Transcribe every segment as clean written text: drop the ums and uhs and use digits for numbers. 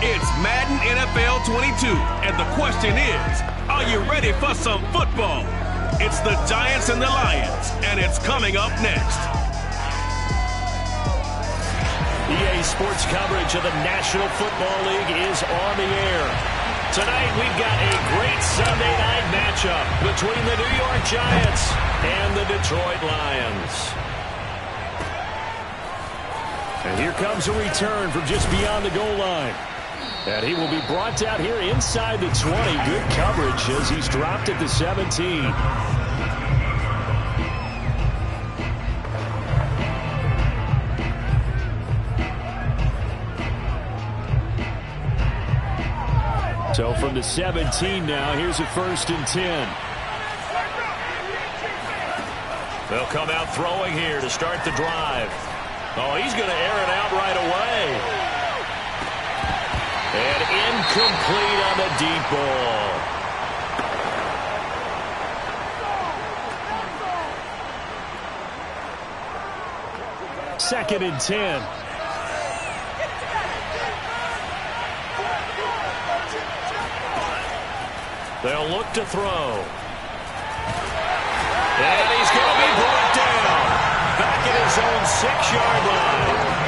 It's Madden NFL 22, and the question is, are you ready for some football? It's the Giants and the Lions, and it's coming up next. EA Sports coverage of the National Football League is on the air. Tonight we've got a great Sunday night matchup between the New York Giants and the Detroit Lions. And here comes a return from just beyond the goal line. And he will be brought down here inside the 20. Good coverage as he's dropped at the 17. So from the 17 now, here's a 1st and 10. They'll come out throwing here to start the drive. Oh, he's going to air it out right away. And incomplete on the deep ball. Second and 10. They'll look to throw. And he's going to be brought down. Back at his own 6-yard line.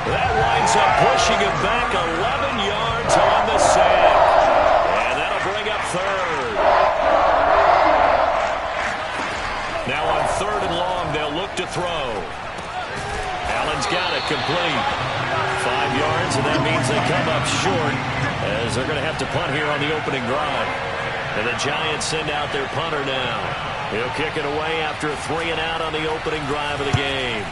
That winds up pushing him back 11 yards on the sack. And that'll bring up 3rd. Now on 3rd and long, they'll look to throw. Allen's got it complete. 5 yards, and that means they come up short as they're going to have to punt here on the opening drive. And the Giants send out their punter now. He'll kick it away after a 3-and-out on the opening drive of the game.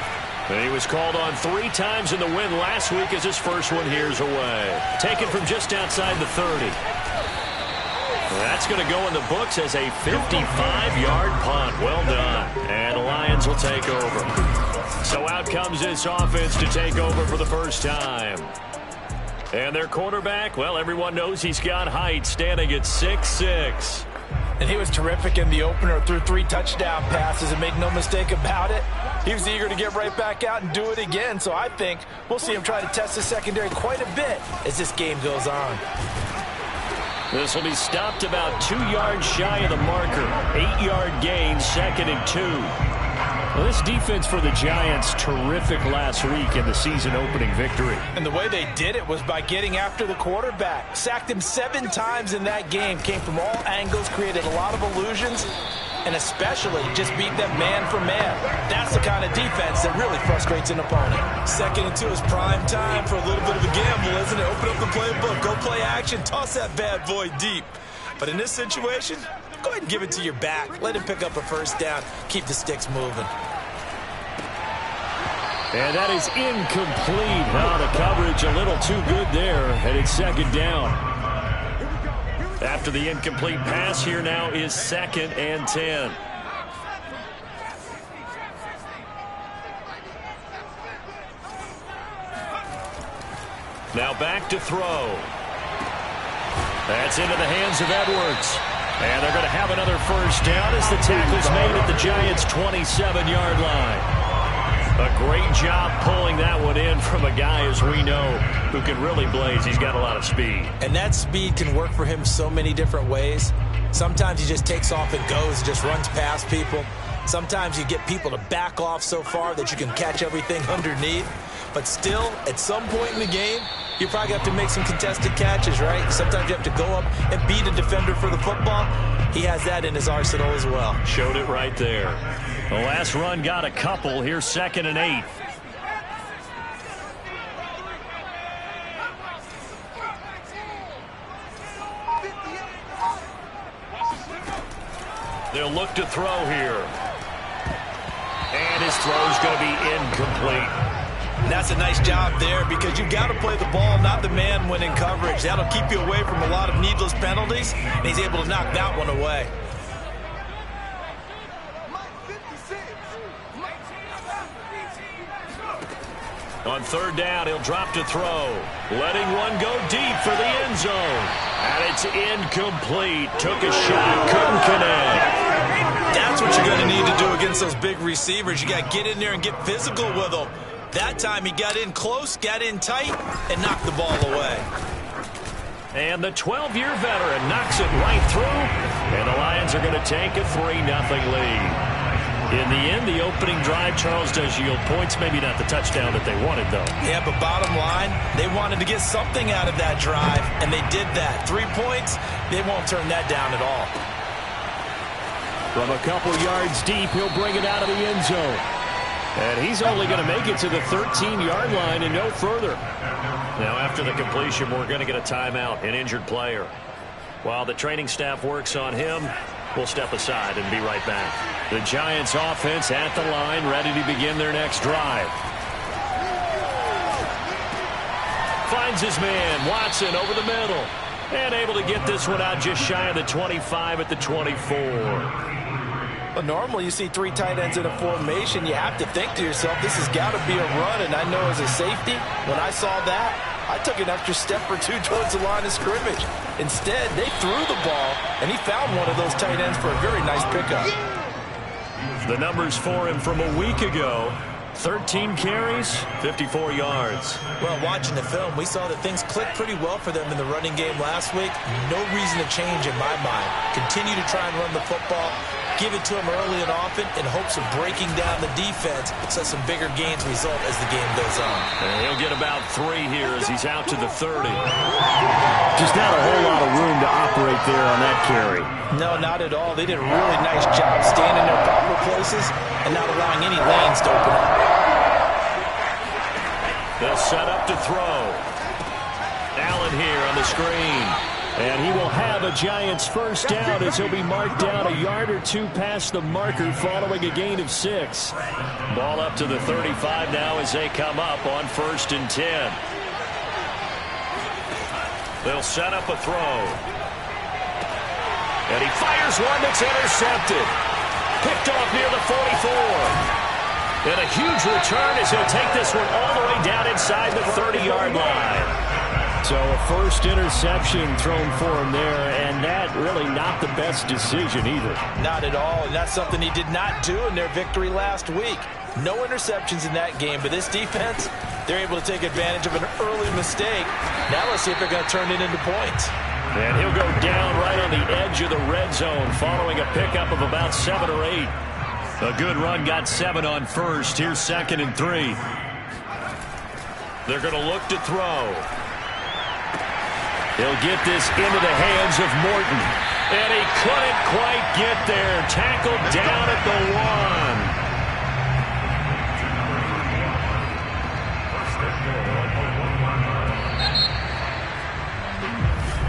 And he was called on 3 times in the win last week as his first one here's away. Taken from just outside the 30. That's going to go in the books as a 55-yard punt. Well done. And the Lions will take over. So out comes this offense to take over for the first time. And their quarterback, well, everyone knows he's got height, standing at 6'6". And he was terrific in the opener, threw 3 touchdown passes, and make no mistake about it, he was eager to get right back out and do it again. So I think we'll see him try to test the secondary quite a bit as this game goes on. This will be stopped about 2 yards shy of the marker. 8-yard gain, 2nd and 2. Well, this defense for the Giants, terrific last week in the season-opening victory. And the way they did it was by getting after the quarterback. Sacked him 7 times in that game. Came from all angles, created a lot of illusions, and especially just beat them man for man. That's the kind of defense that really frustrates an opponent. 2nd and 2 is prime time for a little bit of a gamble, isn't it? Open up the playbook, go play action, toss that bad boy deep. But in this situation, go ahead and give it to your back. Let him pick up a 1st down. Keep the sticks moving. And that is incomplete. Now the coverage a little too good there, and it's 2nd down. After the incomplete pass, here now is 2nd and 10. Now back to throw. That's into the hands of Edwards. And they're going to have another 1st down as the tackle's made at the Giants' 27-yard line. A great job pulling that one in from a guy, as we know, who can really blaze. He's got a lot of speed. And that speed can work for him so many different ways. Sometimes he just takes off and goes, just runs past people. Sometimes you get people to back off so far that you can catch everything underneath. But still, at some point in the game, you probably have to make some contested catches, right? Sometimes you have to go up and beat a defender for the football. He has that in his arsenal as well. Showed it right there. The last run got a couple. Here's 2nd and 8. They'll look to throw here. And his throw's going to be incomplete. And that's a nice job there because you've got to play the ball, not the man when in coverage. That'll keep you away from a lot of needless penalties, and he's able to knock that one away. On 3rd down, he'll drop to throw. Letting one go deep for the end zone. And it's incomplete. Took a shot, couldn't connect. That's what you're going to need to do against those big receivers. You got to get in there and get physical with them. That time he got in close, got in tight, and knocked the ball away. And the 12-year veteran knocks it right through, and the Lions are going to take a 3-0 lead. In the end, the opening drive, Charles, does yield points. Maybe not the touchdown that they wanted, though. Yeah, but bottom line, they wanted to get something out of that drive, and they did that. 3 points, they won't turn that down at all. From a couple yards deep, he'll bring it out of the end zone. And he's only going to make it to the 13-yard line and no further. Now, after the completion, we're going to get a timeout, an injured player. While the training staff works on him, we'll step aside and be right back. The Giants offense at the line, ready to begin their next drive. Finds his man, Watson, over the middle. And able to get this one out just shy of the 25 at the 24. Well, normally you see 3 tight ends in a formation. You have to think to yourself, this has got to be a run. And I know as a safety, when I saw that, I took an extra step or 2 towards the line of scrimmage. Instead, they threw the ball, and he found one of those tight ends for a very nice pickup. The numbers for him from a week ago: 13 carries, 54 yards. Well, watching the film, we saw that things clicked pretty well for them in the running game last week. No reason to change in my mind. Continue to try and run the football. Give it to him early and often in hopes of breaking down the defense so some bigger gains result as the game goes on. And he'll get about 3 here as he's out to the 30. Just not a whole lot of room to operate there on that carry. No, not at all. They did a really nice job staying in their proper places and not allowing any lanes to open up. They'll set up to throw. Allen here on the screen. And he will have a Giants first down as he'll be marked down a yard or 2 past the marker following a gain of 6. Ball up to the 35 now as they come up on 1st and 10. They'll set up a throw. And he fires one that's intercepted. Picked off near the 44. And a huge return as he'll take this one all the way down inside the 30-yard line. So a first interception thrown for him there, and that really not the best decision either. Not at all, and that's something he did not do in their victory last week. No interceptions in that game, but this defense, they're able to take advantage of an early mistake. Now let's see if they're going to turn it into points. And he'll go down right on the edge of the red zone following a pickup of about 7 or 8. A good run got 7 on first. Here's 2nd and 3. They're going to look to throw. He'll get this into the hands of Morton. And he couldn't quite get there. Tackled down at the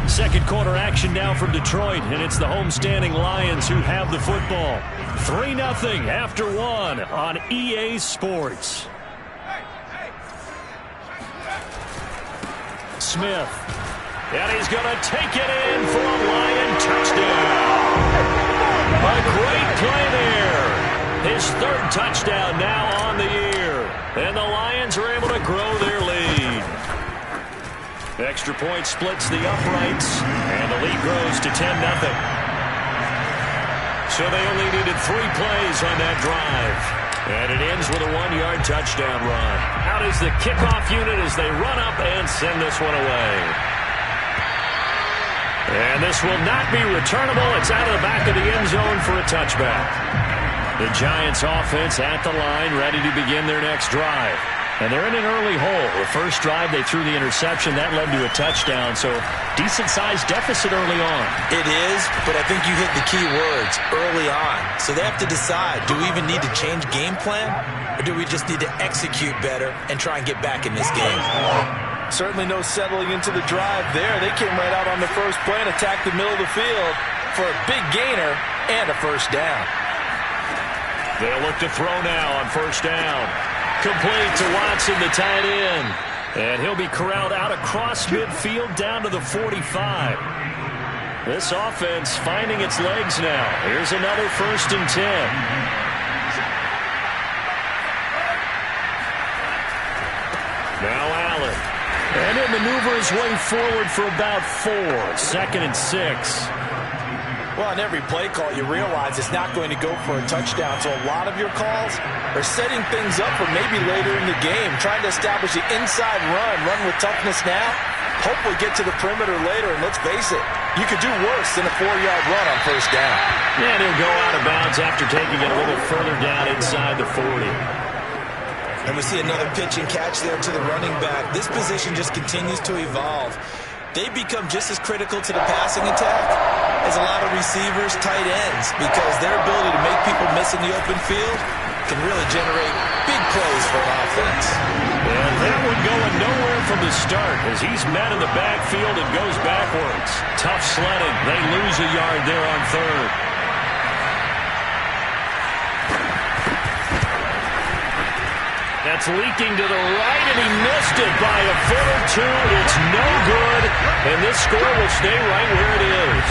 1. Second quarter action now from Detroit, and it's the homestanding Lions who have the football. 3-0 after 1 on EA Sports. Smith. And he's going to take it in for a Lion touchdown. A great play there. His 3rd touchdown now on the year. And the Lions are able to grow their lead. Extra point splits the uprights, and the lead grows to 10-0. So they only needed 3 plays on that drive. And it ends with a 1-yard touchdown run. Out is the kickoff unit as they run up and send this one away. And this will not be returnable. It's out of the back of the end zone for a touchback. The Giants offense at the line, ready to begin their next drive. And they're in an early hole. The first drive, they threw the interception. That led to a touchdown, so decent-sized deficit early on. It is, but I think you hit the key words, early on. So they have to decide, do we even need to change game plan, or do we just need to execute better and try and get back in this game? Certainly no settling into the drive there. They came right out on the first play and attacked the middle of the field for a big gainer and a first down. They'll look to throw now on first down. Complete to Watson, the tight end. And he'll be corralled out across midfield down to the 45. This offense finding its legs now. Here's another 1st and 10. Now Allen. And he'll maneuver his way forward for about 4. 2nd and 6. Well, in every play call, you realize it's not going to go for a touchdown. So a lot of your calls are setting things up for maybe later in the game, trying to establish the inside run with toughness now, hopefully get to the perimeter later. And let's face it, you could do worse than a 4-yard run on first down. And he'll go out of bounds after taking it a little further down inside the 40. And we see another pitch and catch there to the running back. This position just continues to evolve. They become just as critical to the passing attack as a lot of receivers, tight ends, because their ability to make people miss in the open field can really generate big plays for an offense. And that one going nowhere from the start as he's met in the backfield and goes backwards. Tough sledding. They lose a yard there on third. That's leaking to the right, and he missed it by a foot or two. It's no good, and this score will stay right where it is.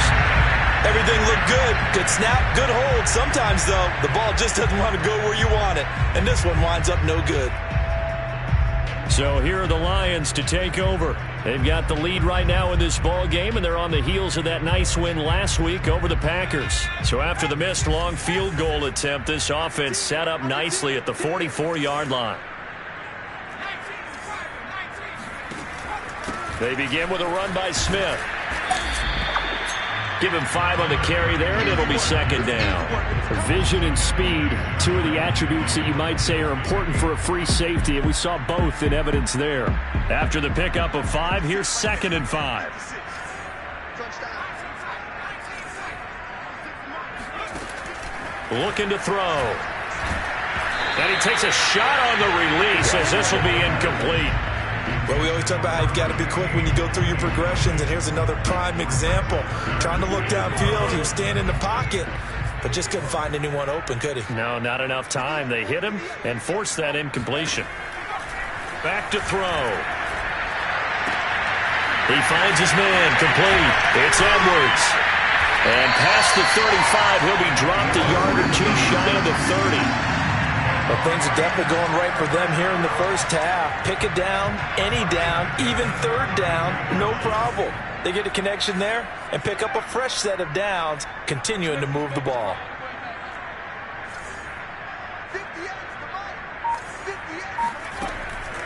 Everything looked good. Good snap, good hold. Sometimes, though, the ball just doesn't want to go where you want it, and this one winds up no good. So here are the Lions to take over. They've got the lead right now in this ball game, and they're on the heels of that nice win last week over the Packers. So after the missed long field goal attempt, this offense set up nicely at the 44-yard line. They begin with a run by Smith. Give him 5 on the carry there, and it'll be second down. Vision and speed, two of the attributes that you might say are important for a free safety, and we saw both in evidence there. After the pickup of 5, here's 2nd and 5. Looking to throw. And he takes a shot on the release as this will be incomplete. Well, we always talk about how you've got to be quick when you go through your progressions, and here's another prime example. Trying to look downfield, he was standing in the pocket, but just couldn't find anyone open, could he? No, not enough time. They hit him and forced that incompletion. Back to throw. He finds his man, complete. It's Edwards. And past the 35, he'll be dropped a yard or two shy of the 30. Well, things are definitely going right for them here in the first half. Pick it down, any down, even third down, no problem. They get a connection there and pick up a fresh set of downs, continuing to move the ball.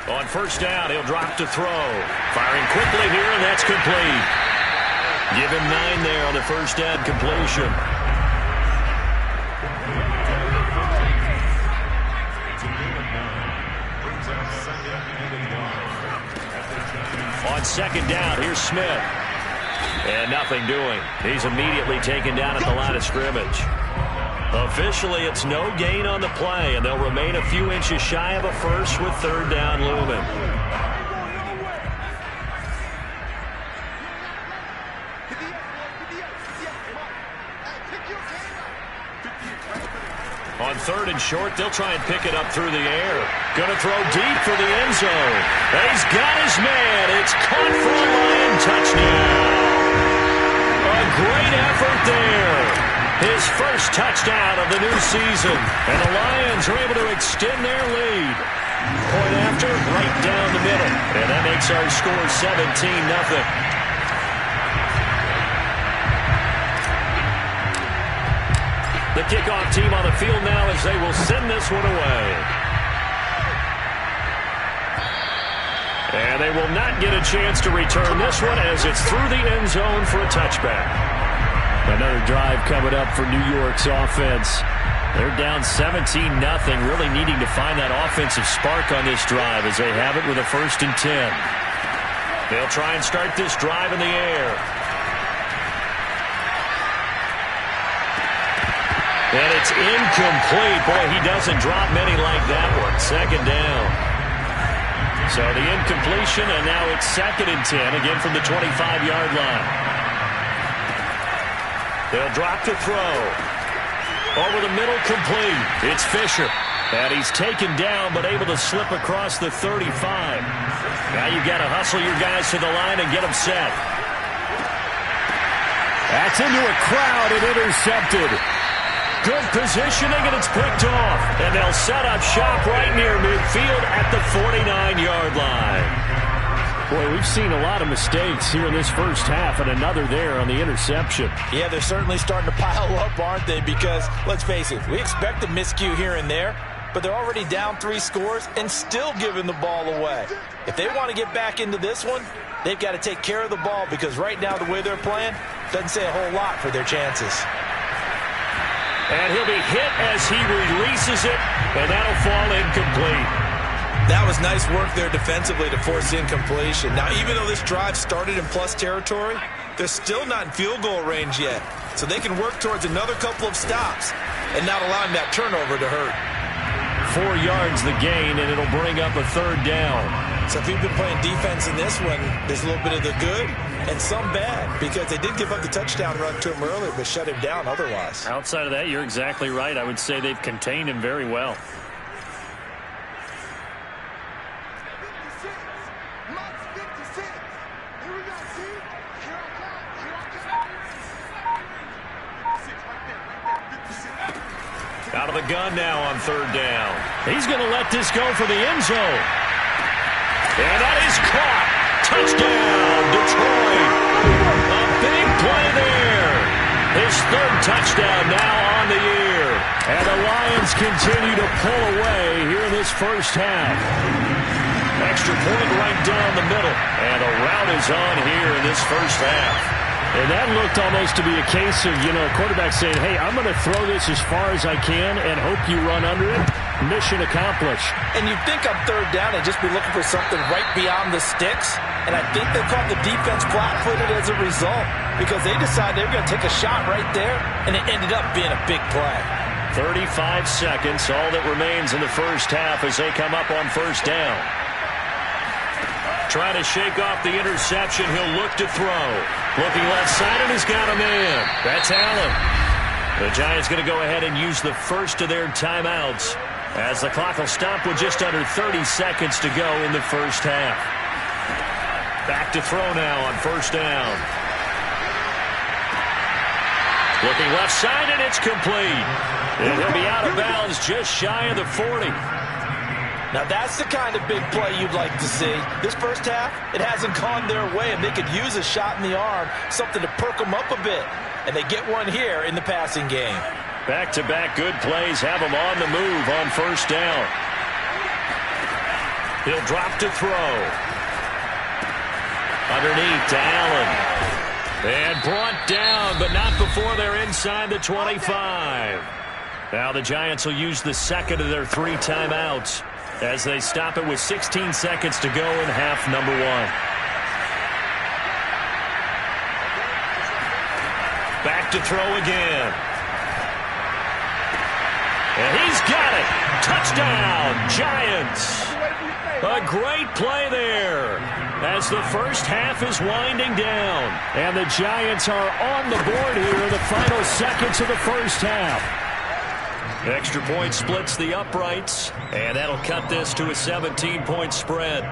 On first down, he'll drop to throw. Firing quickly here, and that's complete. Give him 9 there on the first down completion. On second down, here's Smith. And nothing doing. He's immediately taken down at the line of scrimmage. Officially, it's no gain on the play, and they'll remain a few inches shy of a first with third down looming. On third and short, they'll try and pick it up through the air. Going to throw deep for the end zone. He's got his man. It's caught for a Lion touchdown. A great effort there. His first touchdown of the new season. And the Lions are able to extend their lead. Point after, right down the middle. And that makes our score 17-0. The kickoff team on the field now as they will send this one away. And they will not get a chance to return this one as it's through the end zone for a touchback. Another drive coming up for New York's offense. They're down 17-0, really needing to find that offensive spark on this drive as they have it with a 1st and 10. They'll try and start this drive in the air. And it's incomplete. Boy, he doesn't drop many like that one. Second down. So the incompletion, and now it's 2nd and 10, again from the 25-yard line. They'll drop to throw. Over the middle, complete. It's Fisher. And he's taken down, but able to slip across the 35. Now you've got to hustle your guys to the line and get them set. That's into a crowd and intercepted. Good positioning, and it's picked off. And they'll set up shop right near midfield at the 49-yard line. Boy, we've seen a lot of mistakes here in this first half, and another there on the interception. Yeah, they're certainly starting to pile up, aren't they? Because, let's face it, we expect a miscue here and there. but they're already down 3 scores and still giving the ball away. If they want to get back into this one, they've got to take care of the ball because right now the way they're playing doesn't say a whole lot for their chances. And he'll be hit as he releases it, and that'll fall incomplete. That was nice work there defensively to force incompletion. Now, even though this drive started in plus territory, they're still not in field goal range yet. So they can work towards another couple of stops and not allowing that turnover to hurt. 4 yards the gain, and it'll bring up a 3rd down. So if you've been playing defense in this one, there's a little bit of the good and some bad because they did give up the touchdown run to him earlier but shut him down otherwise. Outside of that, you're exactly right. I would say they've contained him very well. Out of the gun now on 3rd down. He's going to let this go for the end zone. And that is caught. Touchdown, Detroit. A big play there. His 3rd touchdown now on the year. And the Lions continue to pull away here in this first half. Extra point right down the middle. And a rout is on here in this first half. And that looked almost to be a case of, a quarterback saying, hey, I'm going to throw this as far as I can and hope you run under it. Mission accomplished. And you'd think on 3rd down, they'd just be looking for something right beyond the sticks. And I think they caught the defense flat-footed as a result because they decided they were going to take a shot right there, and it ended up being a big play. 35 seconds, all that remains in the first half as they come up on 1st down. Trying to shake off the interception. He'll look to throw. Looking left side, and he's got a man. That's Allen. The Giants going to go ahead and use the first of their timeouts as the clock will stop with just under 30 seconds to go in the first half. Back to throw now on 1st down. Looking left side, and it's complete. And he'll be out of bounds just shy of the 40. Now, that's the kind of big play you'd like to see. This first half, it hasn't gone their way, and they could use a shot in the arm, something to perk them up a bit. And they get one here in the passing game. Back-to-back good plays have them on the move on 1st down. He'll drop to throw. Underneath to Allen. And brought down, but not before they're inside the 25. Now the Giants will use the 2nd of their 3 timeouts as they stop it with 16 seconds to go in half number 1. Back to throw again. And he's got it. Touchdown, Giants. A great play there as the first half is winding down. And the Giants are on the board here in the final seconds of the first half. Extra point splits the uprights, and that'll cut this to a 17-point spread.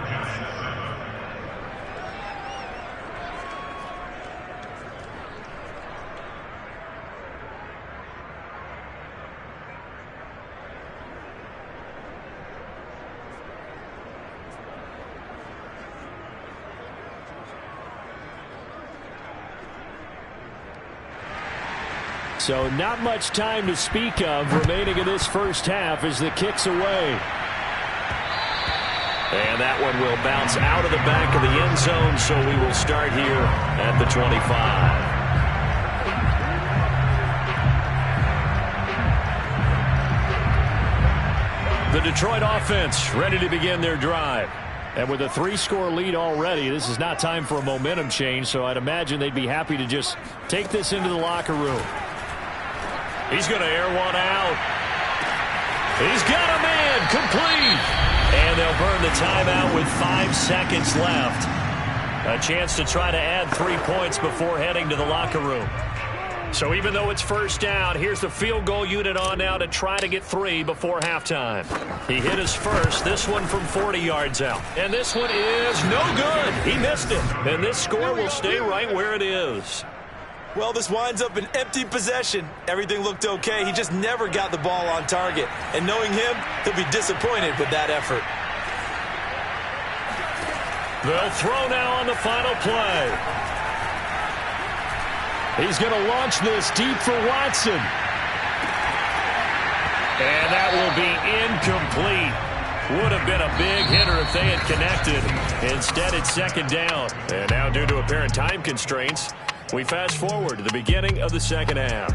So not much time to speak of remaining in this first half as the kick's away. And that one will bounce out of the back of the end zone, so we will start here at the 25. The Detroit offense ready to begin their drive. And with a 3-score lead already, this is not time for a momentum change, so I'd imagine they'd be happy to just take this into the locker room. He's going to air one out. He's got a man, complete. And they'll burn the timeout with 5 seconds left. A chance to try to add 3 points before heading to the locker room. So even though it's first down, here's the field goal unit on now to try to get 3 before halftime. He hit his first, this one from 40 yards out. And this one is no good. He missed it. And this score will stay right where it is. Well, this winds up an empty possession. Everything looked okay. He just never got the ball on target. And knowing him, he'll be disappointed with that effort. They'll throw now on the final play. He's going to launch this deep for Watson. And that will be incomplete. Would have been a big hitter if they had connected. Instead, it's second down. And now, due to apparent time constraints, we fast forward to the beginning of the second half.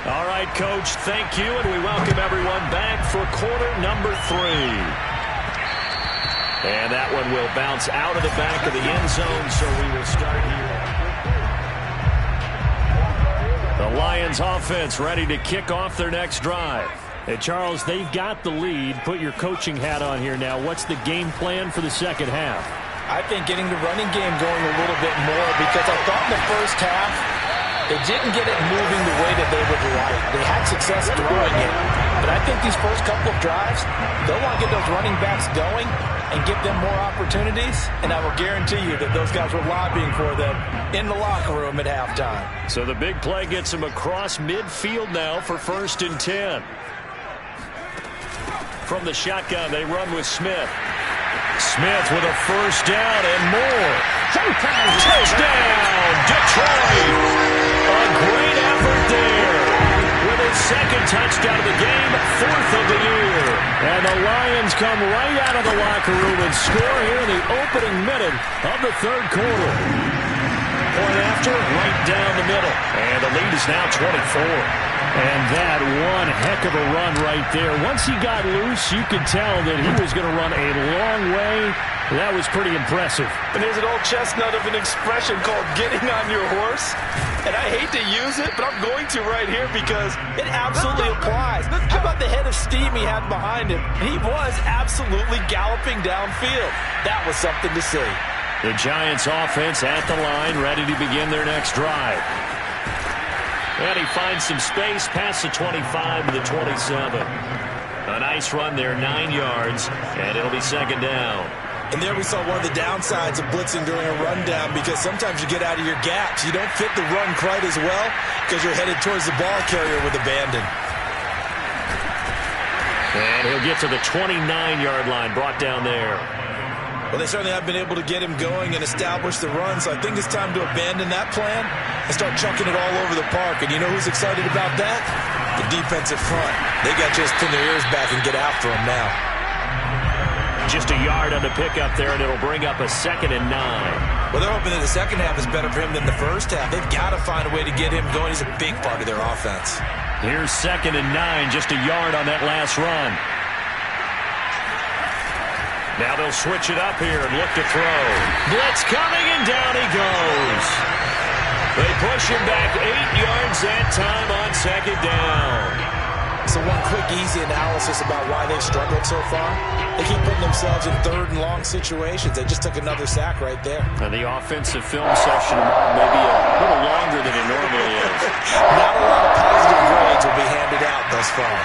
All right, Coach, thank you, and we welcome everyone back for quarter number 3. And that one will bounce out of the back of the end zone, so we will start here. The Lions offense ready to kick off their next drive. Hey, Charles, they've got the lead. Put your coaching hat on here now. What's the game plan for the second half? I think getting the running game going a little bit more, because I thought in the first half they didn't get it moving the way that they would like. They had success throwing it, but I think these first couple of drives, they'll want to get those running backs going and give them more opportunities, and I will guarantee you that those guys were lobbying for them in the locker room at halftime. So the big play gets them across midfield now for 1st and 10. From the shotgun, they run with Smith. Smith with a first down and more. Touchdown, Detroit. A great effort there. With his second touchdown of the game, 4th of the year. And the Lions come right out of the locker room and score here in the opening minute of the 3rd quarter. Point after, right down the middle. And the lead is now 24. And that one heck of a run right there. Once he got loose, you could tell that he was going to run a long way. That was pretty impressive. And there's an old chestnut of an expression called getting on your horse. And I hate to use it, but I'm going to right here because it absolutely applies. How about the head of steam he had behind him? He was absolutely galloping downfield. That was something to see. The Giants offense at the line, ready to begin their next drive. And he finds some space past the 25 to the 27. A nice run there, 9 yards, and it'll be second down. And there we saw one of the downsides of blitzing during a rundown, because sometimes you get out of your gaps. You don't fit the run quite as well because you're headed towards the ball carrier with abandon. And he'll get to the 29-yard line, brought down there. Well, they certainly have been able to get him going and establish the run, so I think it's time to abandon that plan and start chunking it all over the park. And you know who's excited about that? The defensive front. They got to just pin their ears back and get after him now. Just a yard on the pickup there, and it'll bring up a 2nd and 9. Well, they're hoping that the second half is better for him than the first half. They've got to find a way to get him going. He's a big part of their offense. Here's 2nd and 9, just a yard on that last run. Now they'll switch it up here and look to throw. Blitz coming, and down he goes. They push him back 8 yards that time on 2nd down. So one quick, easy analysis about why they've struggled so far. They keep putting themselves in 3rd and long situations. They just took another sack right there. And the offensive film section may be a little longer than it normally is. Not a lot of positive grades will be handed out thus far.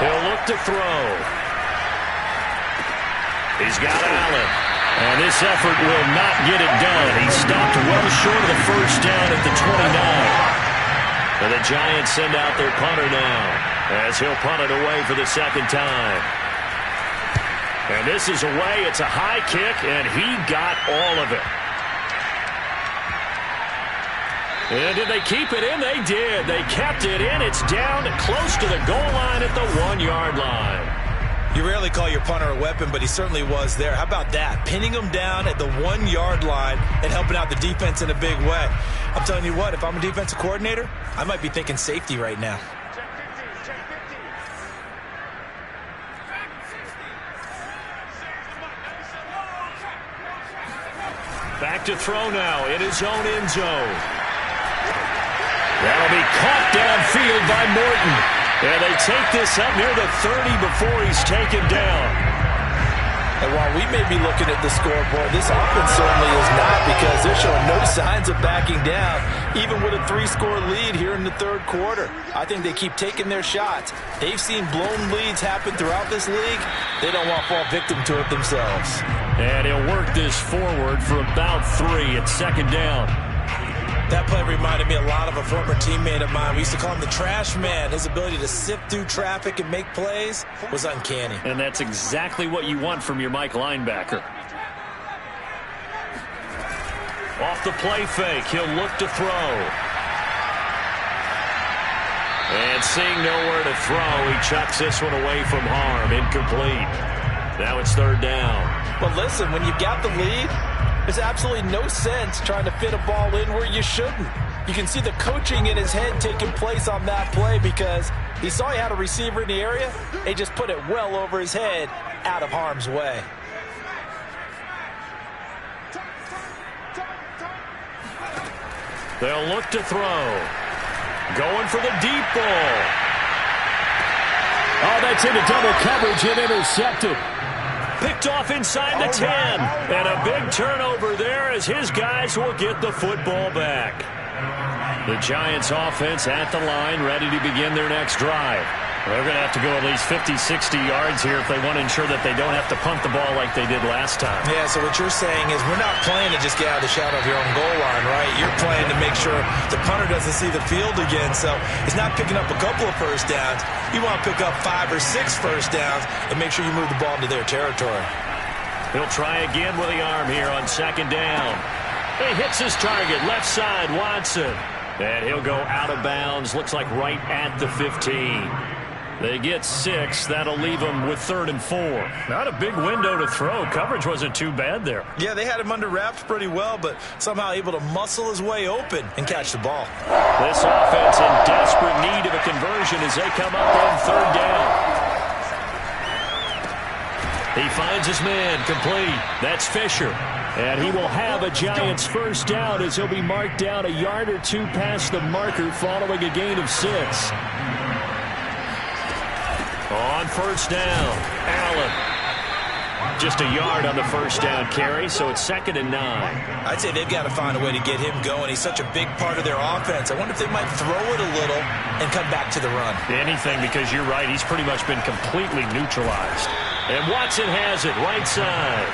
He'll look to throw. He's got Allen. And this effort will not get it done. He stopped well short of the first down at the 29. And the Giants send out their punter now, as he'll punt it away for the 2nd time. And this is away. It's a high kick, and he got all of it. And did they keep it in? They did. They kept it in. It's down close to the goal line at the 1-yard line. You rarely call your punter a weapon, but he certainly was there. How about that? Pinning him down at the 1-yard line and helping out the defense in a big way. I'm telling you what, if I'm a defensive coordinator, I might be thinking safety right now. Back to throw now in his own end zone. That'll be caught downfield by Morton. And they take this up near the 30 before he's taken down. And while we may be looking at the scoreboard, this offense certainly is not, because they're showing no signs of backing down, even with a 3-score lead here in the 3rd quarter. I think they keep taking their shots. They've seen blown leads happen throughout this league. They don't want to fall victim to it themselves. And he'll work this forward for about 3 at 2nd down. That play reminded me a lot of a former teammate of mine. We used to call him the trash man. His ability to sift through traffic and make plays was uncanny. And that's exactly what you want from your Mike linebacker. Off the play fake, he'll look to throw. And seeing nowhere to throw, he chucks this one away from harm. Incomplete. Now it's third down. But listen, when you've got the lead, there's absolutely no sense trying to fit a ball in where you shouldn't. You can see the coaching in his head taking place on that play because he saw he had a receiver in the area. He just put it well over his head, out of harm's way. They'll look to throw. Going for the deep ball. Oh, that's into double coverage and intercepted. Picked off inside the 10. And a big turnover there as his guys will get the football back. The Giants offense at the line, ready to begin their next drive. They're going to have to go at least 50, 60 yards here if they want to ensure that they don't have to punt the ball like they did last time. Yeah, so what you're saying is we're not playing to just get out of the shadow of your own goal line, right? You're playing to make sure the punter doesn't see the field again. So it's not picking up a couple of first downs. You want to pick up 5 or 6 first downs and make sure you move the ball into their territory. He'll try again with the arm here on second down. He hits his target, left side, Watson. And he'll go out of bounds, looks like right at the 15. They get 6. That'll leave them with 3rd and 4. Not a big window to throw. Coverage wasn't too bad there. Yeah, they had him under wraps pretty well, but somehow able to muscle his way open and catch the ball. This offense in desperate need of a conversion as they come up on 3rd down. He finds his man complete. That's Fisher. And he will have a Giants first down as he'll be marked down a yard or 2 past the marker following a gain of 6. On first down, Allen. Just a yard on the first down carry, so it's 2nd and 9. I'd say they've got to find a way to get him going. He's such a big part of their offense. I wonder if they might throw it a little and come back to the run. Anything, because you're right. He's pretty much been completely neutralized. And Watson has it, right side.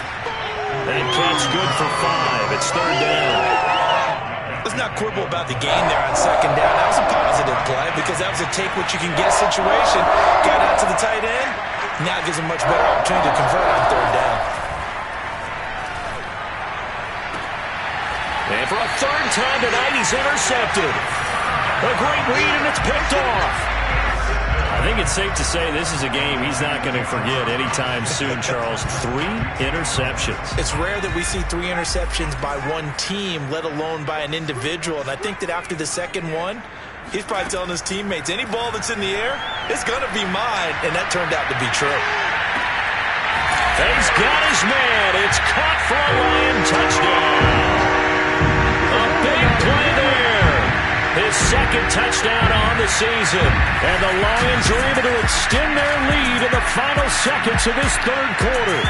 That catch good for 5. It's 3rd down. Let's not quibble about the gain there on 2nd down. That was a positive play because that was a take-what-you-can-get situation. Got out to the tight end. Now it gives him much better opportunity to convert on 3rd down. And for a 3rd time tonight, he's intercepted. A great read, and it's picked off. I think it's safe to say this is a game he's not going to forget anytime soon, Charles. 3 interceptions. It's rare that we see 3 interceptions by one team, let alone by an individual. And I think that after the second one, he's probably telling his teammates, any ball that's in the air, it's going to be mine. And that turned out to be true. He's got his man. It's caught for a Lion touchdown. A big play there. His 2nd touchdown on the season. And the Lions are able to extend their lead in the final seconds of this 3rd quarter.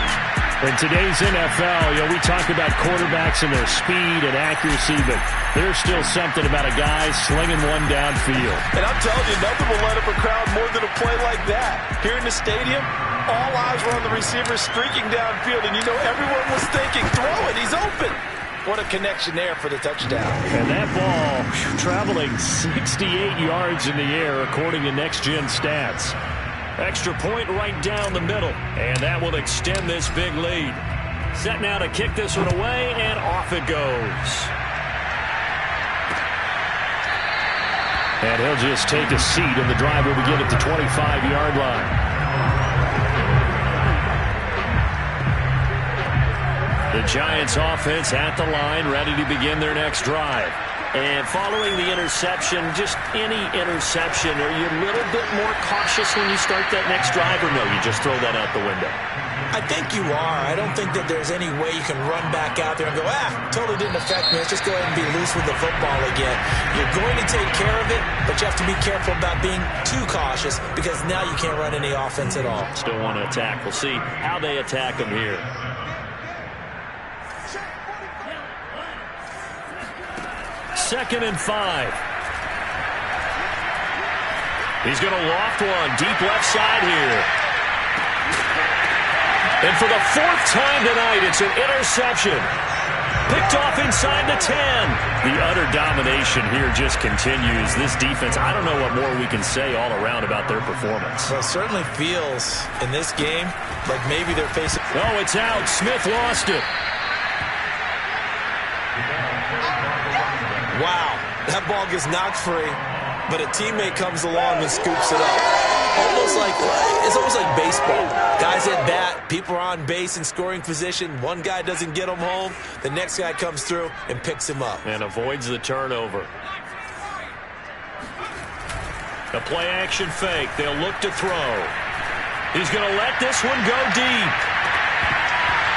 In today's NFL, we talk about quarterbacks and their speed and accuracy, but there's still something about a guy slinging one downfield. And I'm telling you, nothing will light up a crowd more than a play like that. Here in the stadium, all eyes were on the receiver streaking downfield, and you know everyone was thinking, throw it, he's open. What a connection there for the touchdown. And that ball traveling 68 yards in the air, according to Next Gen Stats. Extra point right down the middle, and that will extend this big lead. Set now to kick this one away, and off it goes. And he'll just take a seat, and the drive will begin at the 25-yard line. The Giants offense at the line, ready to begin their next drive. And following the interception, just any interception, are you a little bit more cautious when you start that next drive, or no, you just throw that out the window? I think you are. I don't think that there's any way you can run back out there and go, totally didn't affect me. Let's just go ahead and be loose with the football again. You're going to take care of it, but you have to be careful about being too cautious because now you can't run any offense at all. Still want to attack. We'll see how they attack them here. Second and 5. He's going to loft one deep left side here. And for the 4th time tonight, it's an interception. Picked off inside the 10. The utter domination here just continues. This defense, I don't know what more we can say all around about their performance. Well, it certainly feels in this game like maybe they're facing... Oh, it's out. Smith lost it. Wow, that ball gets knocked free. but a teammate comes along and scoops it up. It's almost like baseball. Guys at bat, people are on base in scoring position. One guy doesn't get him home. The next guy comes through and picks him up. And avoids the turnover. The play action fake. They'll look to throw. He's going to let this one go deep.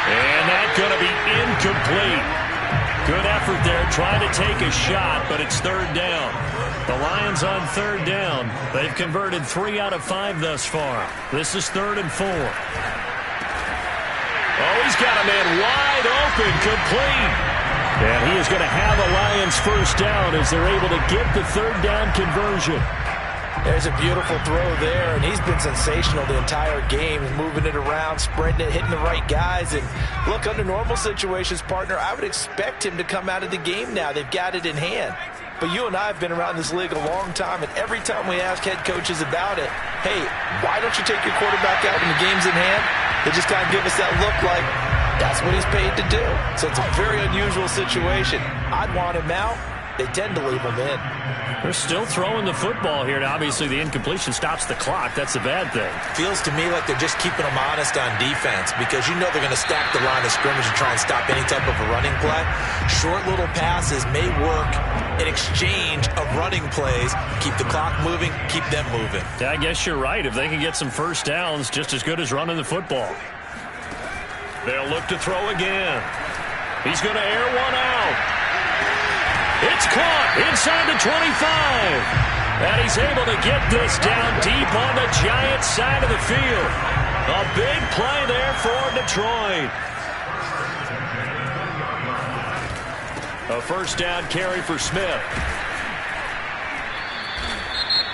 And that's going to be incomplete. Good effort there trying to take a shot, but it's third down. The Lions on third down. They've converted 3 out of 5 thus far. This is 3rd and 4. Oh, he's got a man wide open, complete. And he is going to have a Lions first down as they're able to get the third down conversion. There's a beautiful throw there, and he's been sensational the entire game, moving it around, spreading it, hitting the right guys. And look, under normal situations, partner, I would expect him to come out of the game now. They've got it in hand. But you and I have been around this league a long time, and every time we ask head coaches about it, hey, why don't you take your quarterback out when the game's in hand? They just kind of give us that look like that's what he's paid to do. So it's a very unusual situation. I'd want him out. They tend to leave him in. They're still throwing the football here. Now, obviously, the incompletion stops the clock. That's a bad thing. Feels to me like they're just keeping them honest on defense because you know they're going to stack the line of scrimmage and try and stop any type of a running play. Short little passes may work in exchange of running plays. Keep the clock moving, keep them moving. Yeah, I guess you're right. If they can get some first downs, just as good as running the football. They'll look to throw again. He's going to air one out. It's caught inside the 25. And he's able to get this down deep on the Giants side of the field. A big play there for Detroit. A first down carry for Smith.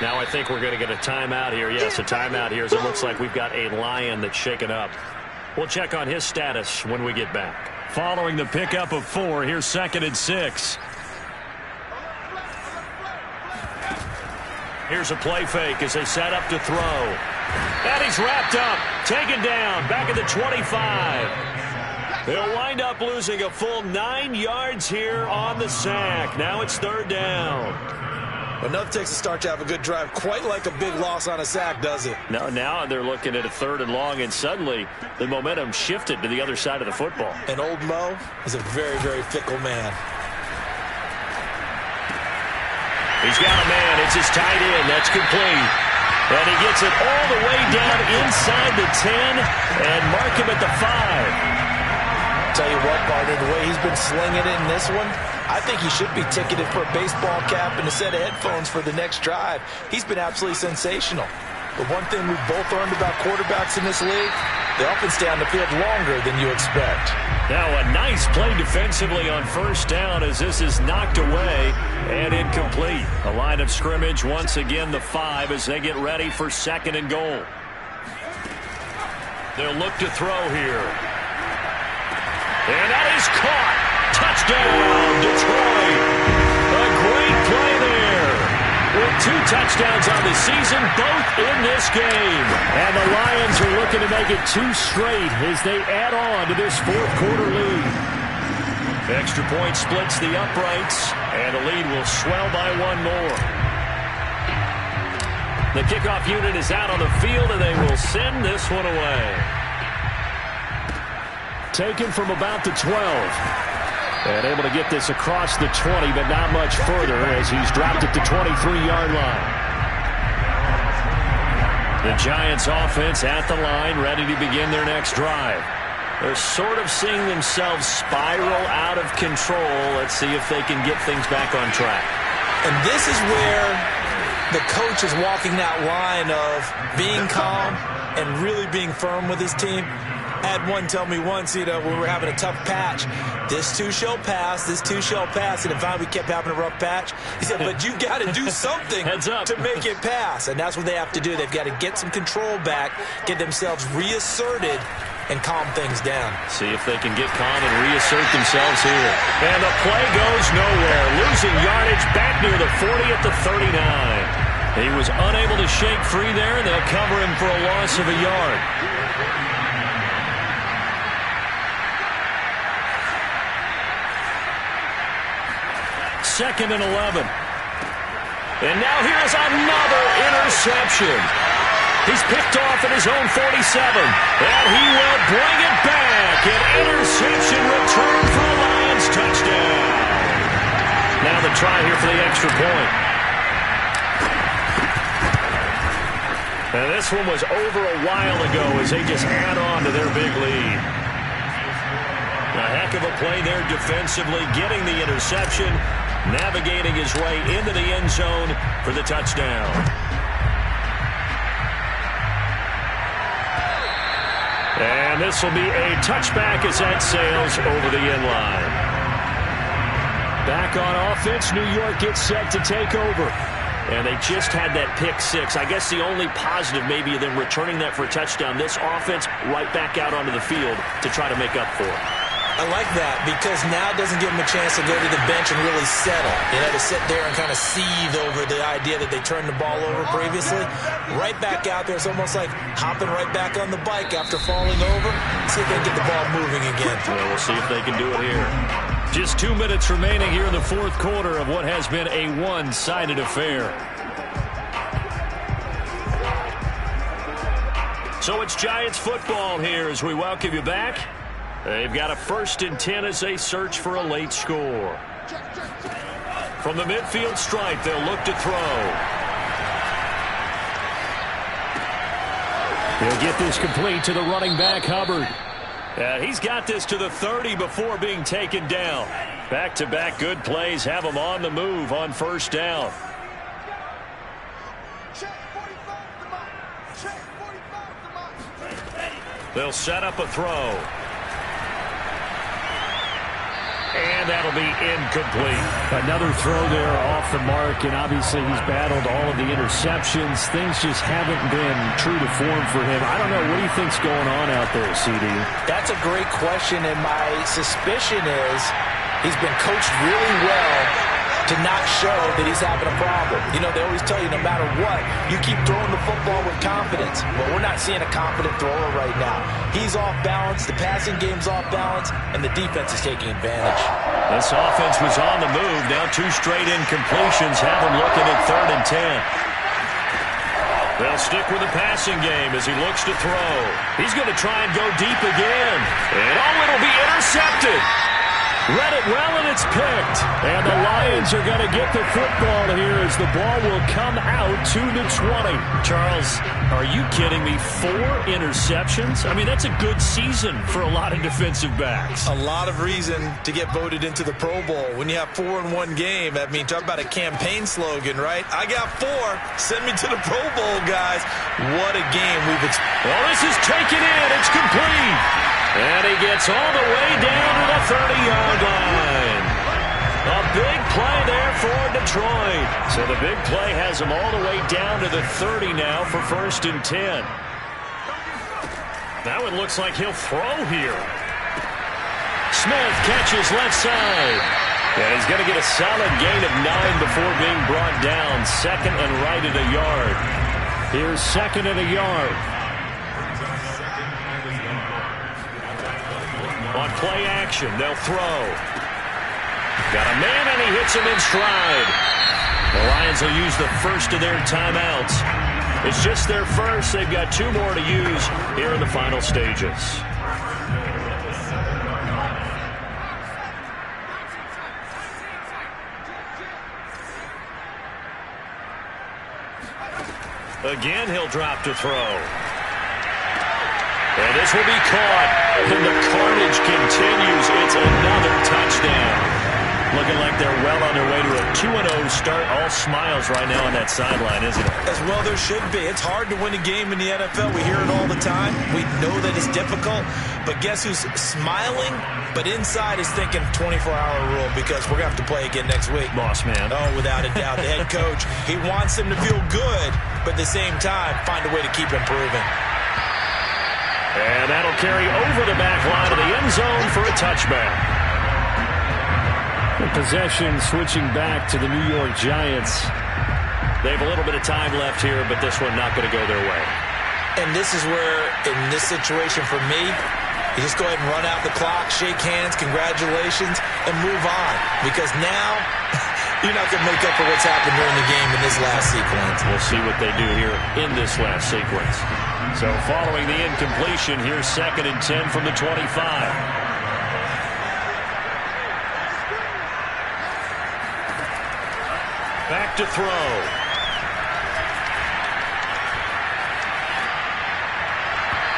Now I think we're going to get a timeout here. Yes, a timeout here as it looks like we've got a Lion that's shaken up. We'll check on his status when we get back. Following the pickup of 4, here's 2nd and 6. Here's a play fake as they set up to throw. And he's wrapped up, taken down, back at the 25. They'll wind up losing a full 9 yards here on the sack. Now it's 3rd down. Enough takes a start to have a good drive. Quite like a big loss on a sack, does it? No, now they're looking at a 3rd and long, and suddenly the momentum shifted to the other side of the football. And old Mo is a very, very fickle man. He's got a man. It's his tight end. That's complete. And he gets it all the way down inside the 10 and mark him at the 5. Tell you what, partner, the way he's been slinging it in this one, I think he should be ticketed for a baseball cap and a set of headphones for the next drive. He's been absolutely sensational. But one thing we've both learned about quarterbacks in this league, they often stay on the field longer than you expect. Now a nice play defensively on first down as this is knocked away and incomplete. A line of scrimmage once again the 5 as they get ready for 2nd and goal. They'll look to throw here. And that is caught. Touchdown, Detroit. A great play there. With 2 touchdowns on the season, both in this game. And the Lions are looking to make it 2 straight as they add on to this 4th quarter lead. Extra point splits the uprights, and the lead will swell by 1 more. The kickoff unit is out on the field, and they will send this one away. Taken from about the 12. And able to get this across the 20, but not much further as he's dropped at the 23-yard line. The Giants offense at the line, ready to begin their next drive. They're sort of seeing themselves spiral out of control. Let's see if they can get things back on track. And this is where the coach is walking that line of being calm and really being firm with his team. I had one tell me once, when we were having a tough patch, this too shall pass, this too shall pass. And if we kept having a rough patch, he said, but you've got to do something to make it pass. And that's what they have to do. They've got to get some control back, get themselves reasserted, and calm things down. See if they can get calm and reassert themselves here. And the play goes nowhere. Losing yardage back near the 40 at the 39. He was unable to shake free there, and they'll cover him for a loss of a yard. Second and 11. And now here is another interception. He's picked off at his own 47. And he will bring it back. An interception return for a Lions touchdown. Now the try here for the extra point. And this one was over a while ago as they just add on to their big lead. A heck of a play there defensively, getting the interception, navigating his way into the end zone for the touchdown. And this will be a touchback as that sails over the end line. Back on offense, New York gets set to take over. And they just had that pick six. I guess the only positive maybe of them returning that for a touchdown. This offense right back out onto the field to try to make up for it. I like that because now it doesn't give them a chance to go to the bench and really settle. You know, to sit there and kind of seethe over the idea that they turned the ball over previously. Right back out there. It's almost like hopping right back on the bike after falling over. See if they can get the ball moving again. Well, we'll see if they can do it here. Just 2 minutes remaining here in the fourth quarter of what has been a one-sided affair. So it's Giants football here as we welcome you back. They've got a 1st and 10 as they search for a late score. From the midfield stripe, they'll look to throw. He'll get this complete to the running back, Hubbard. He's got this to the 30 before being taken down. Back-to-back good plays have him on the move on 1st down. They'll set up a throw. And that'll be incomplete. Another throw there off the mark, and obviously he's battled all of the interceptions. Things just haven't been true to form for him. I don't know. What do you think's going on out there, CD? That's a great question, and my suspicion is he's been coached really well to not show that he's having a problem. You know, they always tell you no matter what, you keep throwing the football with confidence. But we're not seeing a confident thrower right now. He's off balance, the passing game's off balance, and the defense is taking advantage. This offense was on the move. Now 2 straight incompletions have him looking at 3rd and 10. They'll stick with the passing game as he looks to throw. He's going to try and go deep again. And it'll be intercepted. Read it well, and it's picked. And the Lions are going to get the football here as the ball will come out to the 20. Charles, are you kidding me? 4 interceptions? I mean, that's a good season for a lot of defensive backs. A lot of reason to get voted into the Pro Bowl. When you have 4 in one game, I mean, talk about a campaign slogan, right? I got 4. Send me to the Pro Bowl, guys. What a game we've experienced. Well, this is taken in. It's complete. And he gets all the way down to the 30-yard line. A big play there for Detroit. So the big play has him all the way down to the 30 now for 1st and 10. Now it looks like he'll throw here. Smith catches left side. And he's going to get a solid gain of 9 before being brought down. 2nd and right at a yard. Here's 2nd and a yard. On play action, they'll throw. Got a man, and he hits him in stride. The Lions will use the first of their timeouts. It's just their first. They've got 2 more to use here in the final stages. Again, he'll drop to throw. And this will be caught. And the carnage continues. It's another touchdown. Looking like they're well on their way to a 2-0 start. All smiles right now on that sideline, isn't it? As well there should be. It's hard to win a game in the NFL. We hear it all the time. We know that it's difficult. But guess who's smiling? But inside is thinking 24-hour rule because we're going to have to play again next week. Boss man. Oh, without a doubt. The head coach, he wants them to feel good, but at the same time, find a way to keep improving. And that'll carry over the back line of the end zone for a touchback. The possession switching back to the New York Giants. They have a little bit of time left here, but this one not going to go their way. And this is where, in this situation for me, you just go ahead and run out the clock, shake hands, congratulations, and move on. Because now you're not going to make up for what's happened during the game in this last sequence. We'll see what they do here in this last sequence. So following the incompletion, here's 2nd and 10 from the 25. Back to throw.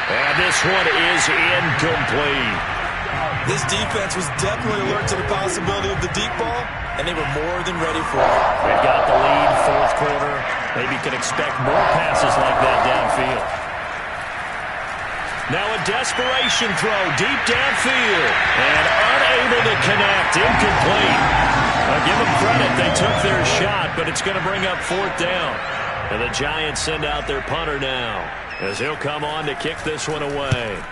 And this one is incomplete. This defense was definitely alert to the possibility of the deep ball, and they were more than ready for it. They've got the lead, 4th quarter. Maybe can expect more passes like that downfield. Now a desperation throw deep downfield. And unable to connect. Incomplete. I'll give them credit. They took their shot, but it's going to bring up 4th down. And the Giants send out their punter now, as he'll come on to kick this one away.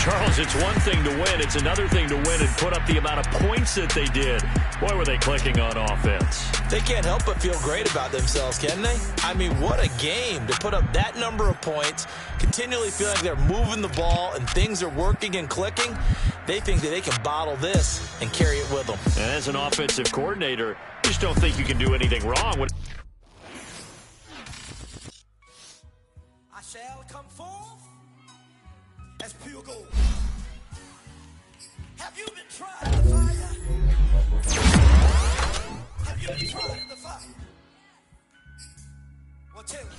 Charles, it's one thing to win. It's another thing to win and put up the amount of points that they did. Boy, were they clicking on offense. They can't help but feel great about themselves, can they? I mean, what a game to put up that number of points, continually feeling like they're moving the ball and things are working and clicking. They think that they can bottle this and carry it with them. And as an offensive coordinator, you just don't think you can do anything wrong. I shall come forth as pure gold. Have you been tried in the fire? Have you been tried in the fire? Well, tell me.